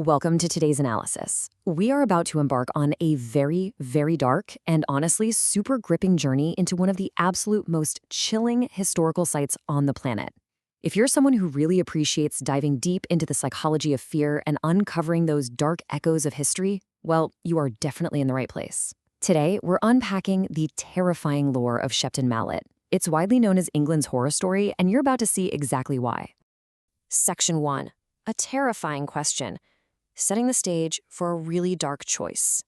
Welcome to today's analysis. We are about to embark on a very, very dark and honestly super gripping journey into one of the absolute most chilling historical sites on the planet. If you're someone who really appreciates diving deep into the psychology of fear and uncovering those dark echoes of history, well, you are definitely in the right place. Today, we're unpacking the terrifying lore of Shepton Mallet. It's widely known as England's horror story, and you're about to see exactly why. Section 1. A terrifying question, setting the stage for a really dark choice.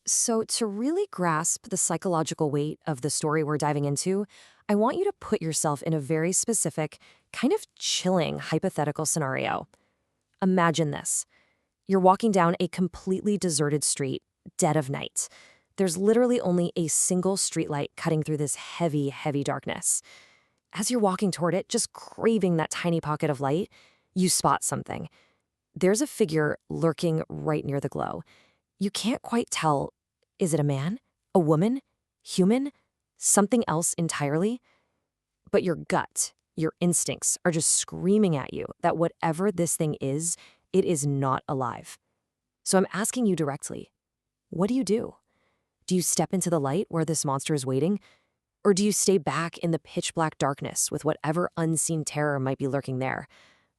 So to really grasp the psychological weight of the story we're diving into, I want you to put yourself in a very specific, kind of chilling hypothetical scenario. Imagine this. You're walking down a completely deserted street, dead of night. There's literally only a single streetlight cutting through this heavy, heavy darkness. As you're walking toward it, just craving that tiny pocket of light, you spot something. There's a figure lurking right near the glow. You can't quite tell, is it a man, a woman, human, something else entirely? But your gut, your instincts are just screaming at you that whatever this thing is, it is not alive. So I'm asking you directly, what do you do? Do you step into the light where this monster is waiting? Or do you stay back in the pitch black darkness with whatever unseen terror might be lurking there?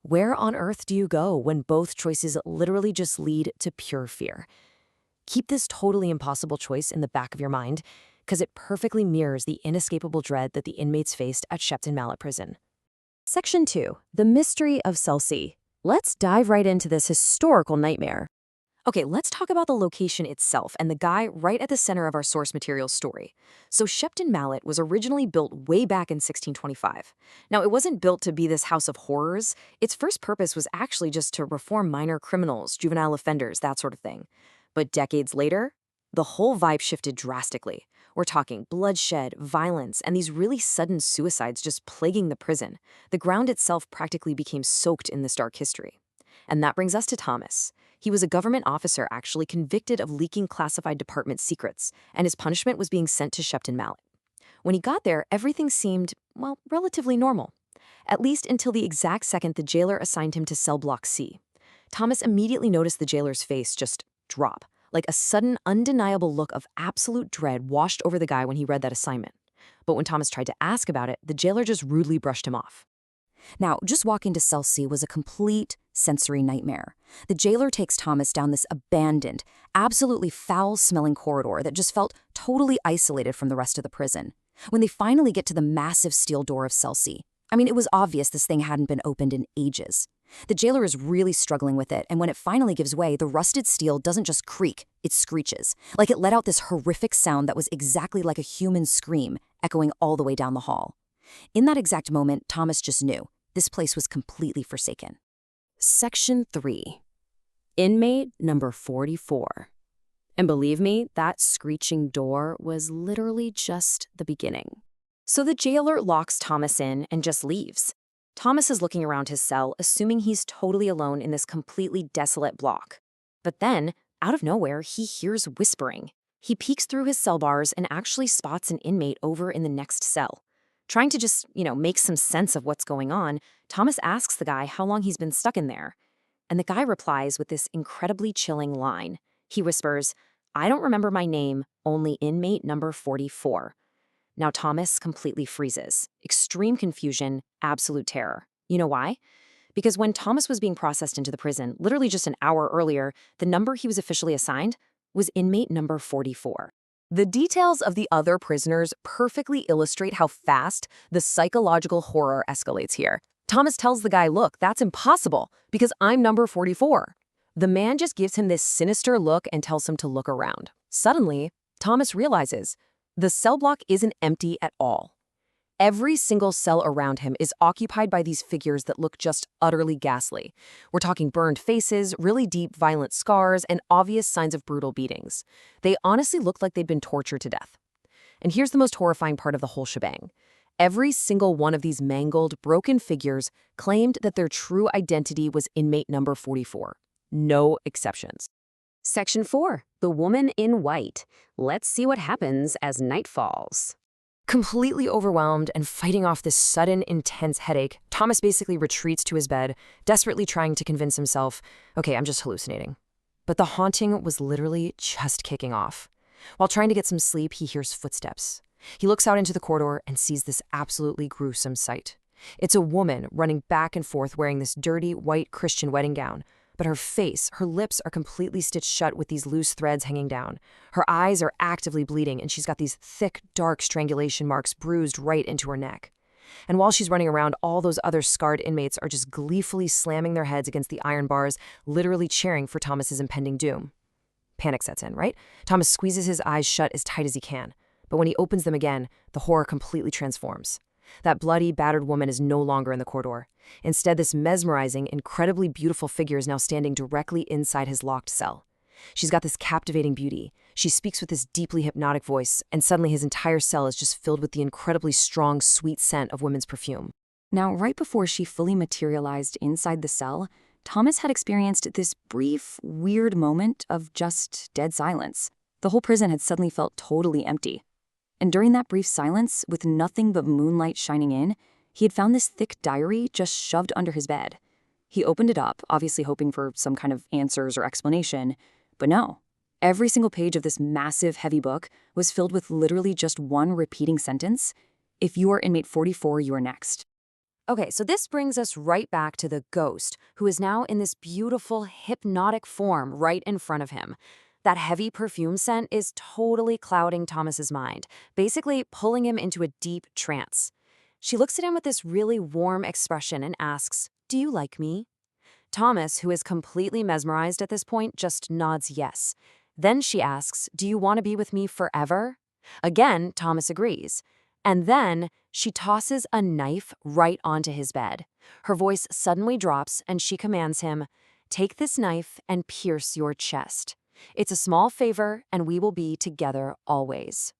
Where on earth do you go when both choices literally just lead to pure fear? Keep this totally impossible choice in the back of your mind, because it perfectly mirrors the inescapable dread that the inmates faced at Shepton Mallet Prison. Section 2. The Mystery of Cell C. Let's dive right into this historical nightmare. Okay, let's talk about the location itself and the guy right at the center of our source material story. So Shepton Mallet was originally built way back in 1625. Now, it wasn't built to be this house of horrors. Its first purpose was actually just to reform minor criminals, juvenile offenders, that sort of thing. But decades later, the whole vibe shifted drastically. We're talking bloodshed, violence, and these really sudden suicides just plaguing the prison. The ground itself practically became soaked in this dark history. And that brings us to Thomas. He was a government officer actually convicted of leaking classified department secrets, and his punishment was being sent to Shepton Mallet. When he got there, everything seemed, well, relatively normal. At least until the exact second the jailer assigned him to cell block C. Thomas immediately noticed the jailer's face just drop, like a sudden, undeniable look of absolute dread washed over the guy when he read that assignment. But when Thomas tried to ask about it, the jailer just rudely brushed him off. Now, just walking to Cell C was a complete sensory nightmare. The jailer takes Thomas down this abandoned, absolutely foul-smelling corridor that just felt totally isolated from the rest of the prison. When they finally get to the massive steel door of Cell C, it was obvious this thing hadn't been opened in ages. The jailer is really struggling with it, and when it finally gives way, the rusted steel doesn't just creak, it screeches, like it let out this horrific sound that was exactly like a human scream, echoing all the way down the hall. In that exact moment, Thomas just knew this place was completely forsaken. Section 3. Inmate number 44. And believe me, that screeching door was literally just the beginning. So the jailer locks Thomas in and just leaves. Thomas is looking around his cell, assuming he's totally alone in this completely desolate block. But then, out of nowhere, he hears whispering. He peeks through his cell bars and actually spots an inmate over in the next cell. Trying to just, make some sense of what's going on, Thomas asks the guy how long he's been stuck in there. And the guy replies with this incredibly chilling line. He whispers, "I don't remember my name, only inmate number 44. Now Thomas completely freezes. Extreme confusion, absolute terror. You know why? Because when Thomas was being processed into the prison, literally just an hour earlier, the number he was officially assigned was inmate number 44. The details of the other prisoners perfectly illustrate how fast the psychological horror escalates here. Thomas tells the guy, "Look, that's impossible, because I'm number 44. The man just gives him this sinister look and tells him to look around. Suddenly, Thomas realizes the cell block isn't empty at all. Every single cell around him is occupied by these figures that look just utterly ghastly. We're talking burned faces, really deep, violent scars, and obvious signs of brutal beatings. They honestly looked like they'd been tortured to death. And here's the most horrifying part of the whole shebang. Every single one of these mangled, broken figures claimed that their true identity was inmate number 44. No exceptions. Section 4. The Woman in White. Let's see what happens as night falls. Completely overwhelmed and fighting off this sudden, intense headache, Thomas basically retreats to his bed, desperately trying to convince himself, okay, I'm just hallucinating. But the haunting was literally just kicking off. While trying to get some sleep, he hears footsteps. He looks out into the corridor and sees this absolutely gruesome sight. It's a woman running back and forth wearing this dirty, white Christian wedding gown. But her face, her lips are completely stitched shut with these loose threads hanging down. Her eyes are actively bleeding, and she's got these thick, dark strangulation marks bruised right into her neck. And while she's running around, all those other scarred inmates are just gleefully slamming their heads against the iron bars, literally cheering for Thomas's impending doom. Panic sets in, right? Thomas squeezes his eyes shut as tight as he can. But when he opens them again, the horror completely transforms. That bloody, battered woman is no longer in the corridor. Instead, this mesmerizing, incredibly beautiful figure is now standing directly inside his locked cell. She's got this captivating beauty. She speaks with this deeply hypnotic voice, and suddenly his entire cell is just filled with the incredibly strong, sweet scent of women's perfume. Now, right before she fully materialized inside the cell, Thomas had experienced this brief, weird moment of just dead silence. The whole prison had suddenly felt totally empty. And during that brief silence, with nothing but moonlight shining in, he had found this thick diary just shoved under his bed. He opened it up, obviously hoping for some kind of answers or explanation, but no. Every single page of this massive, heavy book was filled with literally just one repeating sentence: "If you are inmate 44, you are next." Okay, so this brings us right back to the ghost, who is now in this beautiful, hypnotic form right in front of him. That heavy perfume scent is totally clouding Thomas's mind, basically pulling him into a deep trance. She looks at him with this really warm expression and asks, "Do you like me?" Thomas, who is completely mesmerized at this point, just nods yes. Then she asks, "Do you want to be with me forever?" Again, Thomas agrees. And then she tosses a knife right onto his bed. Her voice suddenly drops and she commands him, "Take this knife and pierce your chest. It's a small favor, and we will be together always."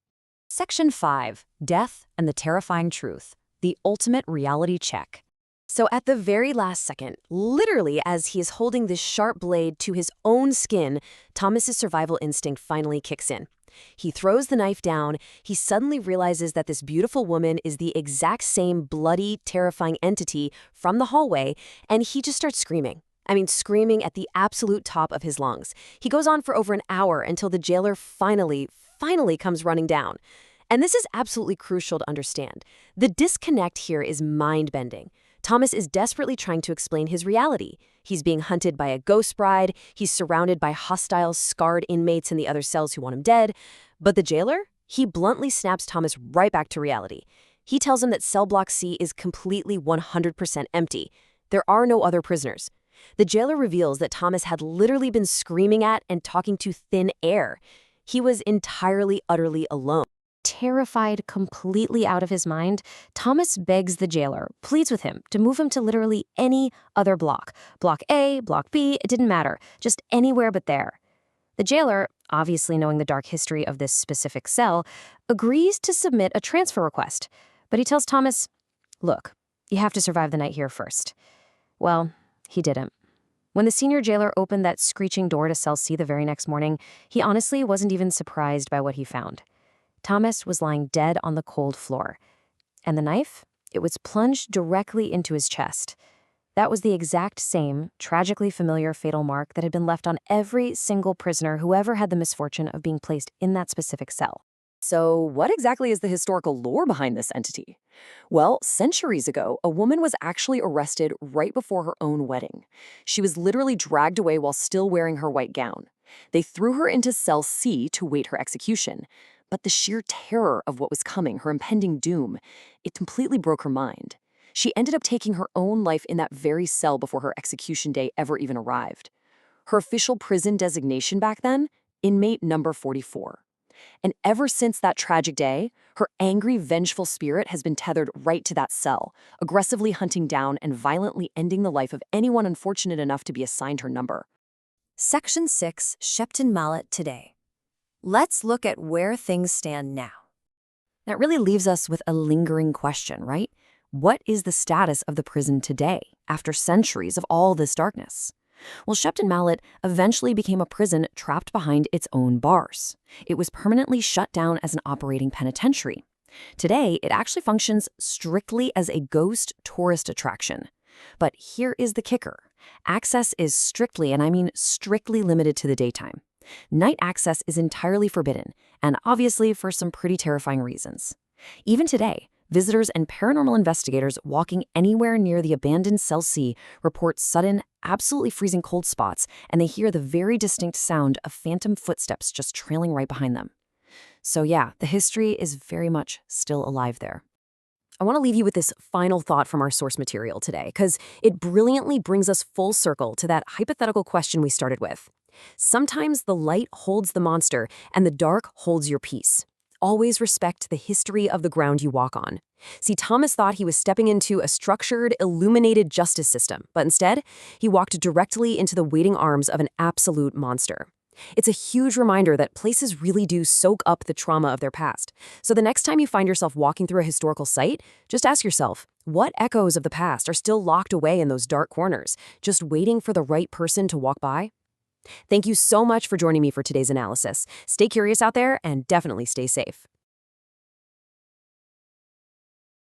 Section 5. Death and the Terrifying Truth. The Ultimate Reality Check. So at the very last second, literally as he is holding this sharp blade to his own skin, Thomas's survival instinct finally kicks in. He throws the knife down. He suddenly realizes that this beautiful woman is the exact same bloody, terrifying entity from the hallway, and he just starts screaming. Screaming at the absolute top of his lungs. He goes on for over an hour until the jailer finally comes running down. And this is absolutely crucial to understand. The disconnect here is mind-bending. Thomas is desperately trying to explain his reality. He's being hunted by a ghost bride. He's surrounded by hostile, scarred inmates in the other cells who want him dead. But the jailer? He bluntly snaps Thomas right back to reality. He tells him that cell block C is completely 100% empty. There are no other prisoners. The jailer reveals that Thomas had literally been screaming at and talking to thin air. He was entirely, utterly alone. Terrified, completely out of his mind, Thomas begs the jailer, pleads with him to move him to literally any other block. Block A, Block B, it didn't matter. Just anywhere but there. The jailer, obviously knowing the dark history of this specific cell, agrees to submit a transfer request. But he tells Thomas, look, you have to survive the night here first. Well, he didn't. When the senior jailer opened that screeching door to cell C the very next morning, he honestly wasn't even surprised by what he found. Thomas was lying dead on the cold floor. And the knife? It was plunged directly into his chest. That was the exact same, tragically familiar fatal mark that had been left on every single prisoner who ever had the misfortune of being placed in that specific cell. So what exactly is the historical lore behind this entity? Well, centuries ago, a woman was actually arrested right before her own wedding. She was literally dragged away while still wearing her white gown. They threw her into cell C to wait her execution. But the sheer terror of what was coming, her impending doom, it completely broke her mind. She ended up taking her own life in that very cell before her execution day ever even arrived. Her official prison designation back then? Inmate number 44. And ever since that tragic day, her angry, vengeful spirit has been tethered right to that cell, aggressively hunting down and violently ending the life of anyone unfortunate enough to be assigned her number. Section 6, Shepton Mallet today. Let's look at where things stand now. That really leaves us with a lingering question, right? What is the status of the prison today, after centuries of all this darkness? Well, Shepton Mallet eventually became a prison trapped behind its own bars. It was permanently shut down as an operating penitentiary. Today, it actually functions strictly as a ghost tourist attraction. But here is the kicker. Access is strictly, and I mean strictly limited to the daytime. Night access is entirely forbidden, and obviously for some pretty terrifying reasons. Even today, visitors and paranormal investigators walking anywhere near the abandoned Cell C report sudden, absolutely freezing cold spots, and they hear the very distinct sound of phantom footsteps just trailing right behind them. So yeah, the history is very much still alive there. I want to leave you with this final thought from our source material today, because it brilliantly brings us full circle to that hypothetical question we started with. Sometimes the light holds the monster, and the dark holds your peace. Always respect the history of the ground you walk on. See, Thomas thought he was stepping into a structured, illuminated justice system, but instead, he walked directly into the waiting arms of an absolute monster. It's a huge reminder that places really do soak up the trauma of their past. So the next time you find yourself walking through a historical site, just ask yourself, what echoes of the past are still locked away in those dark corners, just waiting for the right person to walk by? Thank you so much for joining me for today's analysis. Stay curious out there and definitely stay safe.